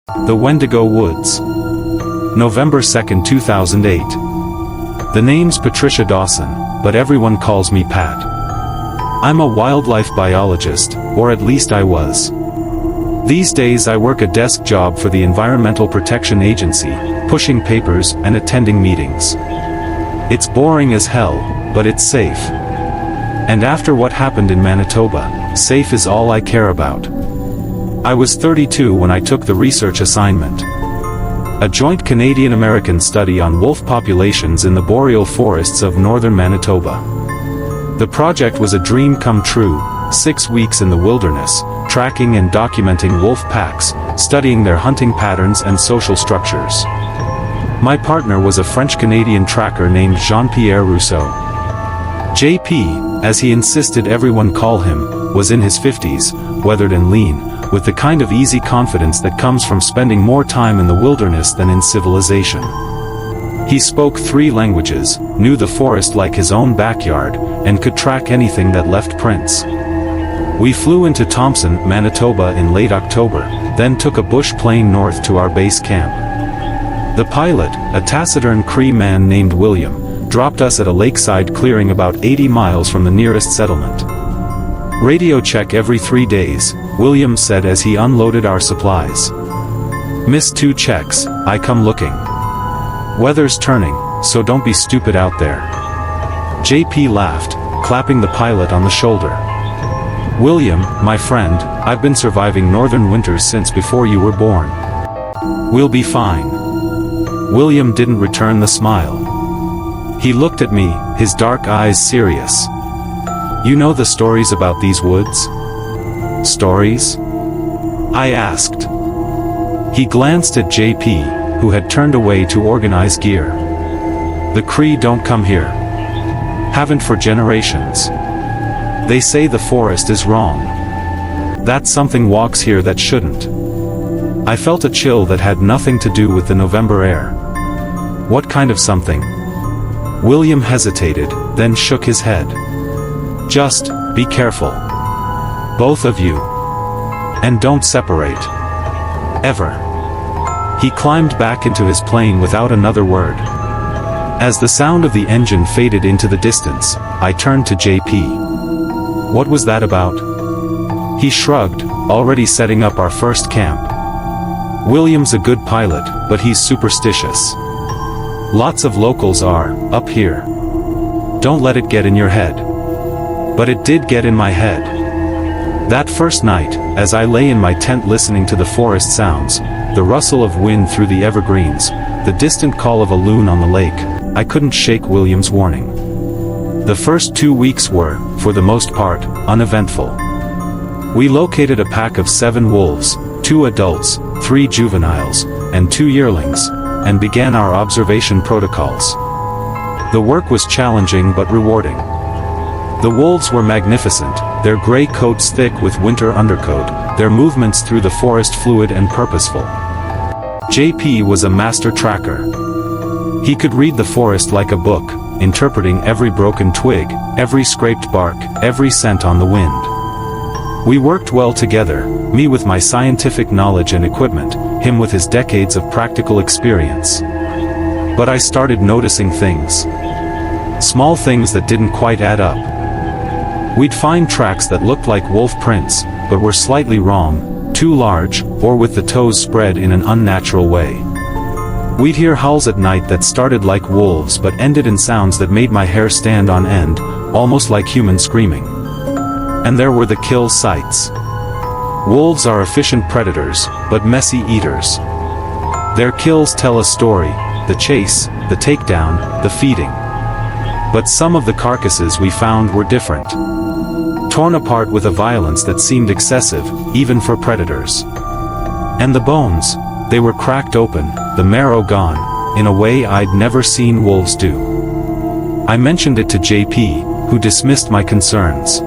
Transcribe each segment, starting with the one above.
The Wendigo Woods. November 2, 2008. The name's Patricia Dawson, but everyone calls me Pat. I'm a wildlife biologist, or at least I was. These days I work a desk job for the Environmental Protection Agency, pushing papers and attending meetings. It's boring as hell, but it's safe. And after what happened in Manitoba, safe is all I care about. I was 32 when I took the research assignment. A joint Canadian-American study on wolf populations in the boreal forests of northern Manitoba. The project was a dream come true, 6 weeks in the wilderness, tracking and documenting wolf packs, studying their hunting patterns and social structures. My partner was a French-Canadian tracker named Jean-Pierre Rousseau. JP, as he insisted everyone call him, was in his 50s, weathered and lean, with the kind of easy confidence that comes from spending more time in the wilderness than in civilization. He spoke 3 languages, knew the forest like his own backyard, and could track anything that left prints. We flew into Thompson, Manitoba in late October, then took a bush plane north to our base camp. The pilot, a taciturn Cree man named William, dropped us at a lakeside clearing about 80 miles from the nearest settlement. Radio check every 3 days, William said as he unloaded our supplies. Miss 2 checks, I come looking. Weather's turning, so don't be stupid out there. JP laughed, clapping the pilot on the shoulder. William, my friend, I've been surviving northern winters since before you were born. We'll be fine. William didn't return the smile. He looked at me, his dark eyes serious. You know the stories about these woods? Stories? I asked. He glanced at JP, who had turned away to organize gear. The Cree don't come here. Haven't for generations. They say the forest is wrong. That something walks here that shouldn't. I felt a chill that had nothing to do with the November air. What kind of something? William hesitated, then shook his head. Just, be careful. Both of you. And don't separate. Ever. He climbed back into his plane without another word. As the sound of the engine faded into the distance, I turned to JP. What was that about? He shrugged, already setting up our first camp. William's a good pilot, but he's superstitious. Lots of locals are, up here. Don't let it get in your head. But it did get in my head. That first night, as I lay in my tent listening to the forest sounds, the rustle of wind through the evergreens, the distant call of a loon on the lake, I couldn't shake William's warning. The first 2 weeks were, for the most part, uneventful. We located a pack of 7 wolves, 2 adults, 3 juveniles, and 2 yearlings, and began our observation protocols. The work was challenging but rewarding. The wolves were magnificent, their gray coats thick with winter undercoat, their movements through the forest fluid and purposeful. JP was a master tracker. He could read the forest like a book, interpreting every broken twig, every scraped bark, every scent on the wind. We worked well together, me with my scientific knowledge and equipment, him with his decades of practical experience. But I started noticing things. Small things that didn't quite add up. We'd find tracks that looked like wolf prints, but were slightly wrong, too large, or with the toes spread in an unnatural way. We'd hear howls at night that started like wolves but ended in sounds that made my hair stand on end, almost like human screaming. And there were the kill sites. Wolves are efficient predators, but messy eaters. Their kills tell a story, the chase, the takedown, the feeding. But some of the carcasses we found were different. Torn apart with a violence that seemed excessive, even for predators. And the bones, they were cracked open, the marrow gone, in a way I'd never seen wolves do. I mentioned it to JP, who dismissed my concerns.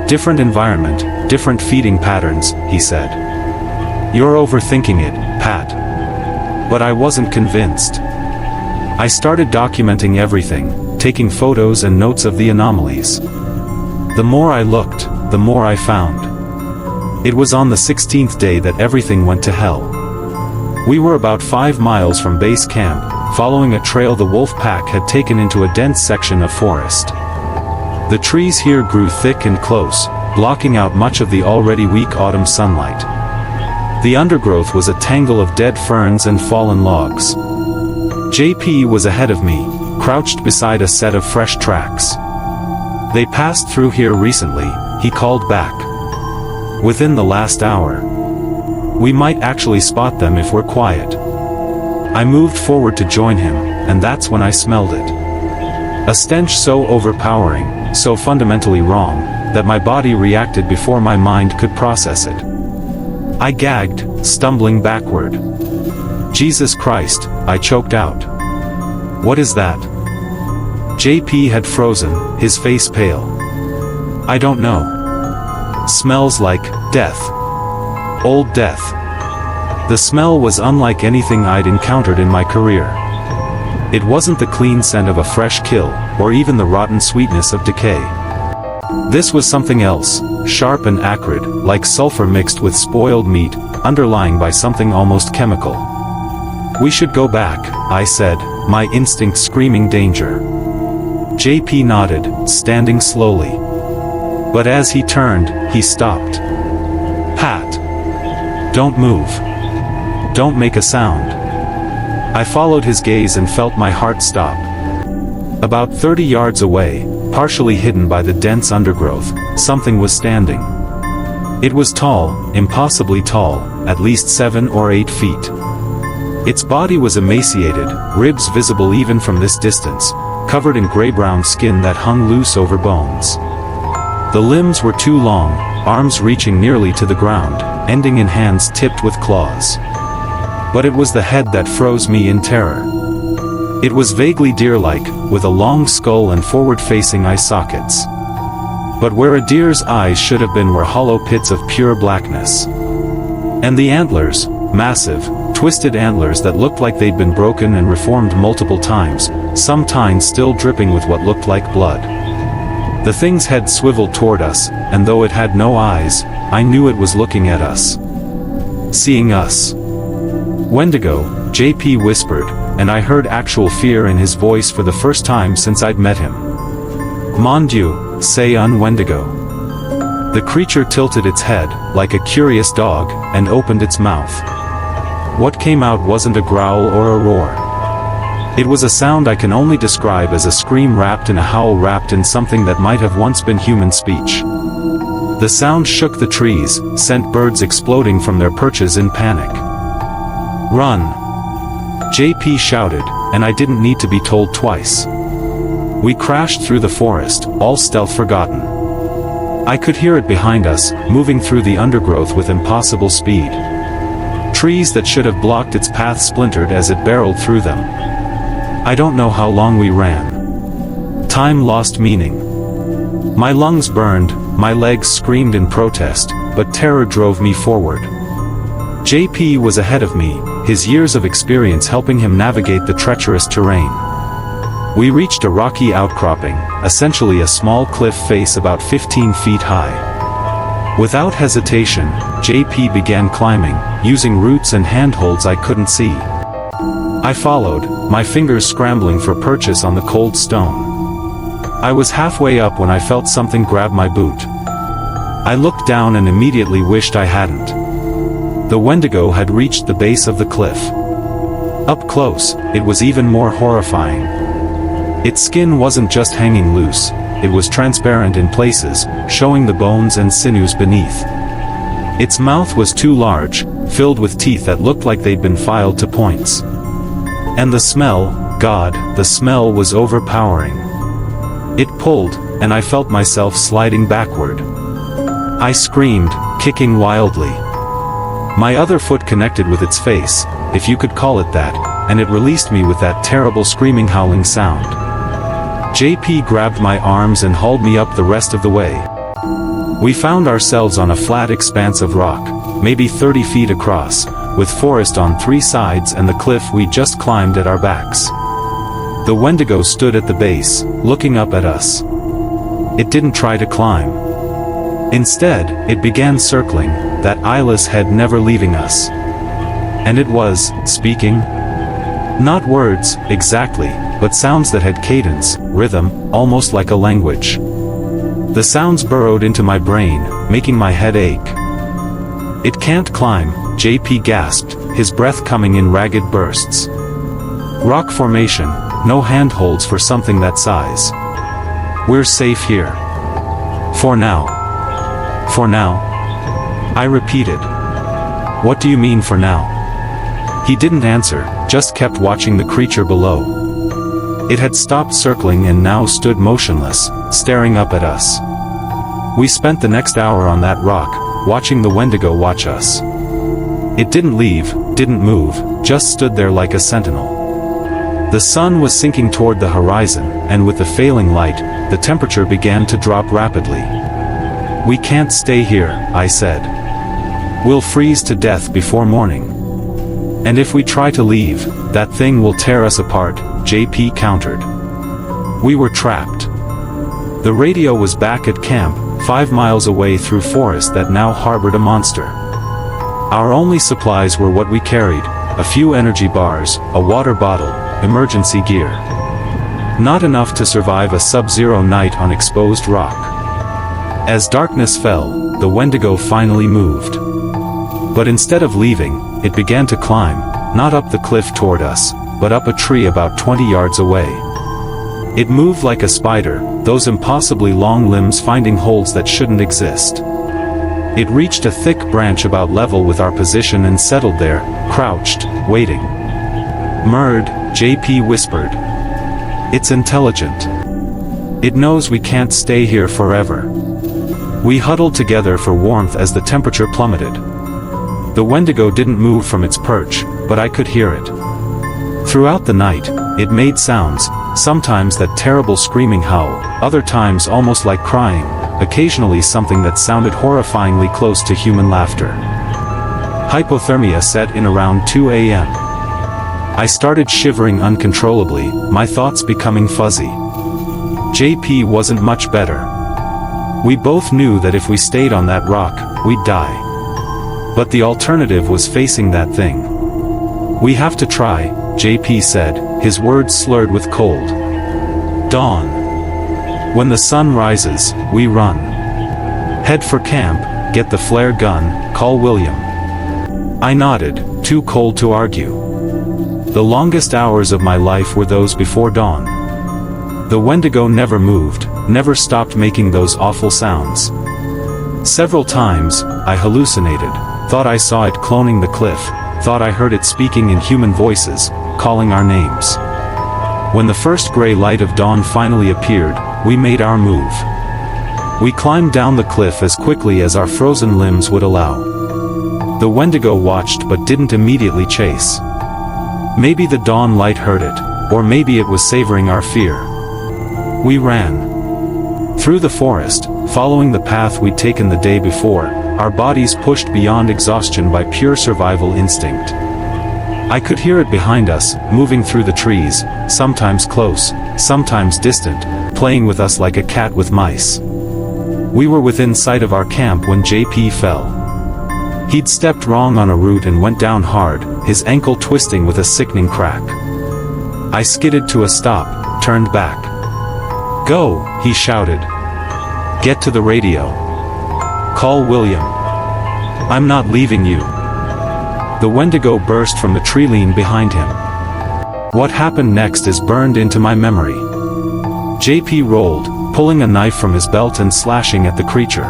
Different environment, different feeding patterns, he said. You're overthinking it, Pat. But I wasn't convinced. I started documenting everything, taking photos and notes of the anomalies. The more I looked, the more I found. It was on the 16th day that everything went to hell. We were about 5 miles from base camp, following a trail the wolf pack had taken into a dense section of forest. The trees here grew thick and close, blocking out much of the already weak autumn sunlight. The undergrowth was a tangle of dead ferns and fallen logs. JP was ahead of me, crouched beside a set of fresh tracks. They passed through here recently, he called back. Within the last hour. We might actually spot them if we're quiet. I moved forward to join him, and that's when I smelled it. A stench so overpowering, so fundamentally wrong, that my body reacted before my mind could process it. I gagged, stumbling backward. Jesus Christ, I choked out. What is that? JP had frozen, his face pale. I don't know. Smells like death. Old death. The smell was unlike anything I'd encountered in my career. It wasn't the clean scent of a fresh kill, or even the rotten sweetness of decay. This was something else, sharp and acrid, like sulfur mixed with spoiled meat, underlying by something almost chemical. We should go back, I said, my instinct screaming danger. JP nodded, standing slowly. But as he turned, he stopped. Pat. Don't move. Don't make a sound. I followed his gaze and felt my heart stop. About 30 yards away, partially hidden by the dense undergrowth, something was standing. It was tall, impossibly tall, at least 7 or 8 feet. Its body was emaciated, ribs visible even from this distance, covered in gray-brown skin that hung loose over bones. The limbs were too long, arms reaching nearly to the ground, ending in hands tipped with claws. But it was the head that froze me in terror. It was vaguely deer-like, with a long skull and forward-facing eye sockets. But where a deer's eyes should have been were hollow pits of pure blackness. And the antlers, massive, twisted antlers that looked like they'd been broken and reformed multiple times, sometimes still dripping with what looked like blood. The thing's head swiveled toward us, and though it had no eyes, I knew it was looking at us. Seeing us. Wendigo, JP whispered, and I heard actual fear in his voice for the first time since I'd met him. Mon Dieu, c'est un Wendigo. The creature tilted its head, like a curious dog, and opened its mouth. What came out wasn't a growl or a roar. It was a sound I can only describe as a scream wrapped in a howl wrapped in something that might have once been human speech. The sound shook the trees, sent birds exploding from their perches in panic. Run! JP shouted, and I didn't need to be told twice. We crashed through the forest, all stealth forgotten. I could hear it behind us, moving through the undergrowth with impossible speed. Trees that should have blocked its path splintered as it barreled through them. I don't know how long we ran. Time lost meaning. My lungs burned, my legs screamed in protest, but terror drove me forward. JP was ahead of me, his years of experience helping him navigate the treacherous terrain. We reached a rocky outcropping, essentially a small cliff face about 15 feet high. Without hesitation, JP began climbing, using roots and handholds I couldn't see. I followed, my fingers scrambling for purchase on the cold stone. I was halfway up when I felt something grab my boot. I looked down and immediately wished I hadn't. The Wendigo had reached the base of the cliff. Up close, it was even more horrifying. Its skin wasn't just hanging loose, it was transparent in places, showing the bones and sinews beneath. Its mouth was too large, filled with teeth that looked like they'd been filed to points. And the smell, God, the smell was overpowering. It pulled, and I felt myself sliding backward. I screamed, kicking wildly. My other foot connected with its face, if you could call it that, and it released me with that terrible screaming howling sound. JP grabbed my arms and hauled me up the rest of the way. We found ourselves on a flat expanse of rock, maybe 30 feet across, with forest on 3 sides and the cliff we just climbed at our backs. The Wendigo stood at the base, looking up at us. It didn't try to climb. Instead, it began circling, that eyeless head never leaving us. And it was speaking. Not words, exactly, but sounds that had cadence, rhythm, almost like a language. The sounds burrowed into my brain, making my head ache. "It can't climb," JP gasped, his breath coming in ragged bursts. "Rock formation, no handholds for something that size. We're safe here. For now." "For now?" I repeated. "What do you mean for now?" He didn't answer, just kept watching the creature below. It had stopped circling and now stood motionless, staring up at us. We spent the next hour on that rock, watching the Wendigo watch us. It didn't leave, didn't move, just stood there like a sentinel. The sun was sinking toward the horizon, and with the failing light, the temperature began to drop rapidly. "We can't stay here," I said. "We'll freeze to death before morning. And if we try to leave, that thing will tear us apart," JP countered. We were trapped. The radio was back at camp, 5 miles away through forest that now harbored a monster. Our only supplies were what we carried, a few energy bars, a water bottle, emergency gear. Not enough to survive a sub-zero night on exposed rock. As darkness fell, the Wendigo finally moved. But instead of leaving, it began to climb, not up the cliff toward us, but up a tree about 20 yards away. It moved like a spider, those impossibly long limbs finding holds that shouldn't exist. It reached a thick branch about level with our position and settled there, crouched, waiting. "Murd," JP whispered. "It's intelligent. It knows we can't stay here forever." We huddled together for warmth as the temperature plummeted. The Wendigo didn't move from its perch, but I could hear it. Throughout the night, it made sounds, sometimes that terrible screaming howl, other times almost like crying, occasionally something that sounded horrifyingly close to human laughter. Hypothermia set in around 2 a.m. I started shivering uncontrollably, my thoughts becoming fuzzy. JP wasn't much better. We both knew that if we stayed on that rock, we'd die. But the alternative was facing that thing. "We have to try," JP said, his words slurred with cold. "Dawn. When the sun rises, we run. Head for camp, get the flare gun, call William." I nodded, too cold to argue. The longest hours of my life were those before dawn. The Wendigo never moved, never stopped making those awful sounds. Several times, I hallucinated, thought I saw it cloning the cliff, thought I heard it speaking in human voices, calling our names. When the first gray light of dawn finally appeared, we made our move. We climbed down the cliff as quickly as our frozen limbs would allow. The Wendigo watched but didn't immediately chase. Maybe the dawn light hurt it, or maybe it was savoring our fear. We ran. Through the forest, following the path we'd taken the day before, our bodies pushed beyond exhaustion by pure survival instinct. I could hear it behind us, moving through the trees, sometimes close, sometimes distant, playing with us like a cat with mice. We were within sight of our camp when JP fell. He'd stepped wrong on a route and went down hard, his ankle twisting with a sickening crack. I skidded to a stop, turned back. "Go," he shouted. "Get to the radio. Call William. I'm not leaving you." The Wendigo burst from the tree lean behind him. What happened next is burned into my memory. JP rolled, pulling a knife from his belt and slashing at the creature.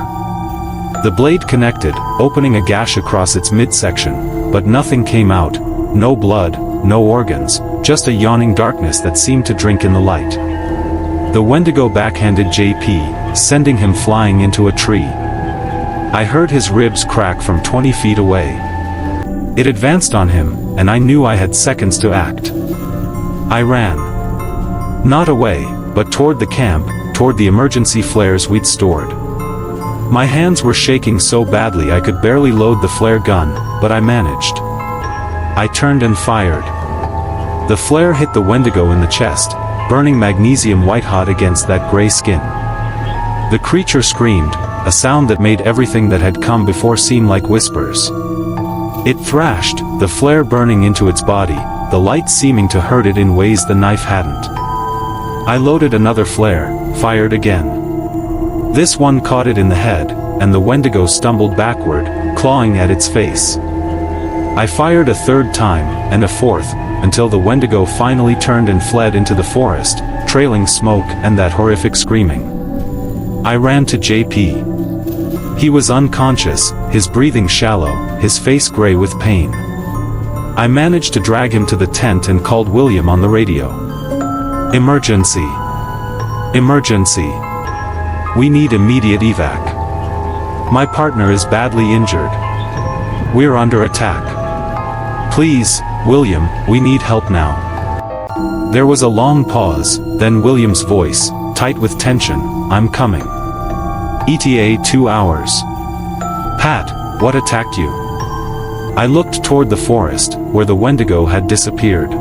The blade connected, opening a gash across its midsection, but nothing came out, no blood, no organs, just a yawning darkness that seemed to drink in the light. The Wendigo backhanded JP, sending him flying into a tree. I heard his ribs crack from 20 feet away. It advanced on him, and I knew I had seconds to act. I ran. Not away, but toward the camp, toward the emergency flares we'd stored. My hands were shaking so badly I could barely load the flare gun, but I managed. I turned and fired. The flare hit the Wendigo in the chest, burning magnesium white-hot against that gray skin. The creature screamed, a sound that made everything that had come before seem like whispers. It thrashed, the flare burning into its body, the light seeming to hurt it in ways the knife hadn't. I loaded another flare, fired again. This one caught it in the head, and the Wendigo stumbled backward, clawing at its face. I fired a third time, and a fourth, until the Wendigo finally turned and fled into the forest, trailing smoke and that horrific screaming. I ran to JP. He was unconscious, his breathing shallow, his face gray with pain. I managed to drag him to the tent and called William on the radio. Emergency. Emergency. We need immediate evac. My partner is badly injured. We're under attack. Please, William, we need help now. There was a long pause, then William's voice, tight with tension, I'm coming. ETA 2 hours. Pat, what attacked you? I looked toward the forest, where the Wendigo had disappeared.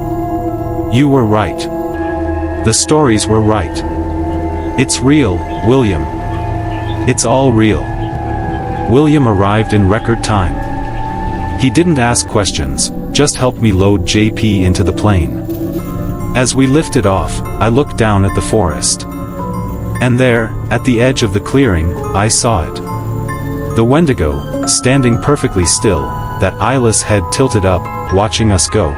You were right. The stories were right. It's real, William. It's all real. William arrived in record time. He didn't ask questions, just helped me load JP into the plane. As we lifted off, I looked down at the forest. And there, at the edge of the clearing, I saw it. The Wendigo, standing perfectly still, that eyeless head tilted up, watching us go.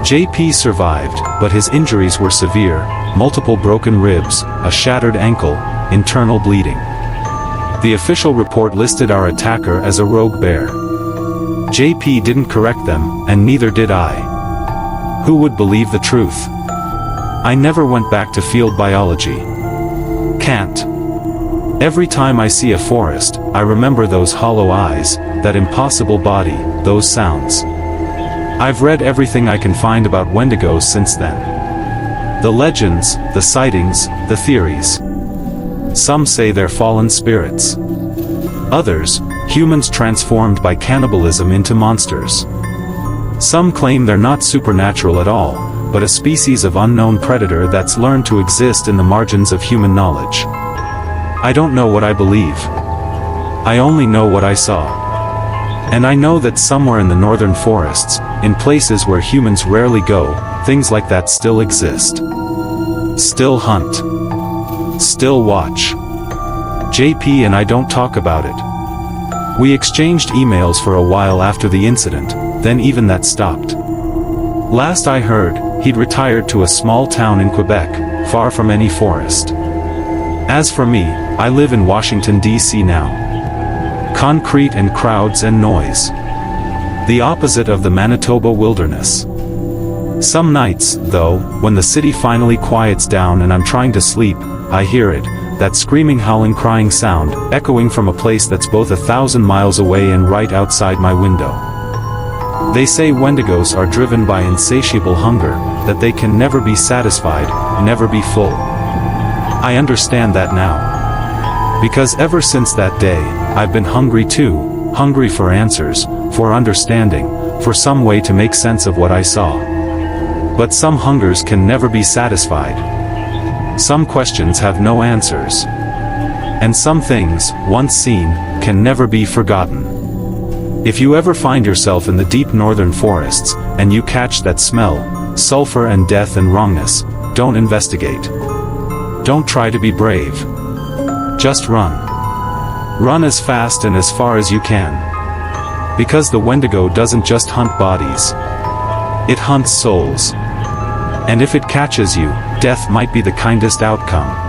JP survived, but his injuries were severe, multiple broken ribs, a shattered ankle, internal bleeding. The official report listed our attacker as a rogue bear. JP didn't correct them, and neither did I. Who would believe the truth? I never went back to field biology. Can't. Every time I see a forest, I remember those hollow eyes, that impossible body, those sounds. I've read everything I can find about Wendigos since then. The legends, the sightings, the theories. Some say they're fallen spirits. Others, humans transformed by cannibalism into monsters. Some claim they're not supernatural at all, but a species of unknown predator that's learned to exist in the margins of human knowledge. I don't know what I believe. I only know what I saw. And I know that somewhere in the northern forests, in places where humans rarely go, things like that still exist. Still hunt. Still watch. JP and I don't talk about it. We exchanged emails for a while after the incident, then even that stopped. Last I heard, he'd retired to a small town in Quebec, far from any forest. As for me, I live in Washington, D.C. now. Concrete and crowds and noise. The opposite of the Manitoba wilderness. Some nights, though, when the city finally quiets down and I'm trying to sleep, I hear it, that screaming, howling, crying sound, echoing from a place that's both 1,000 miles away and right outside my window. They say Wendigos are driven by insatiable hunger, that they can never be satisfied, never be full. I understand that now. Because ever since that day, I've been hungry too, hungry for answers, for understanding, for some way to make sense of what I saw. But some hungers can never be satisfied. Some questions have no answers. And some things, once seen, can never be forgotten. If you ever find yourself in the deep northern forests, and you catch that smell, sulfur and death and wrongness, don't investigate. Don't try to be brave. Just run. Run as fast and as far as you can. Because the Wendigo doesn't just hunt bodies. It hunts souls. And if it catches you, death might be the kindest outcome.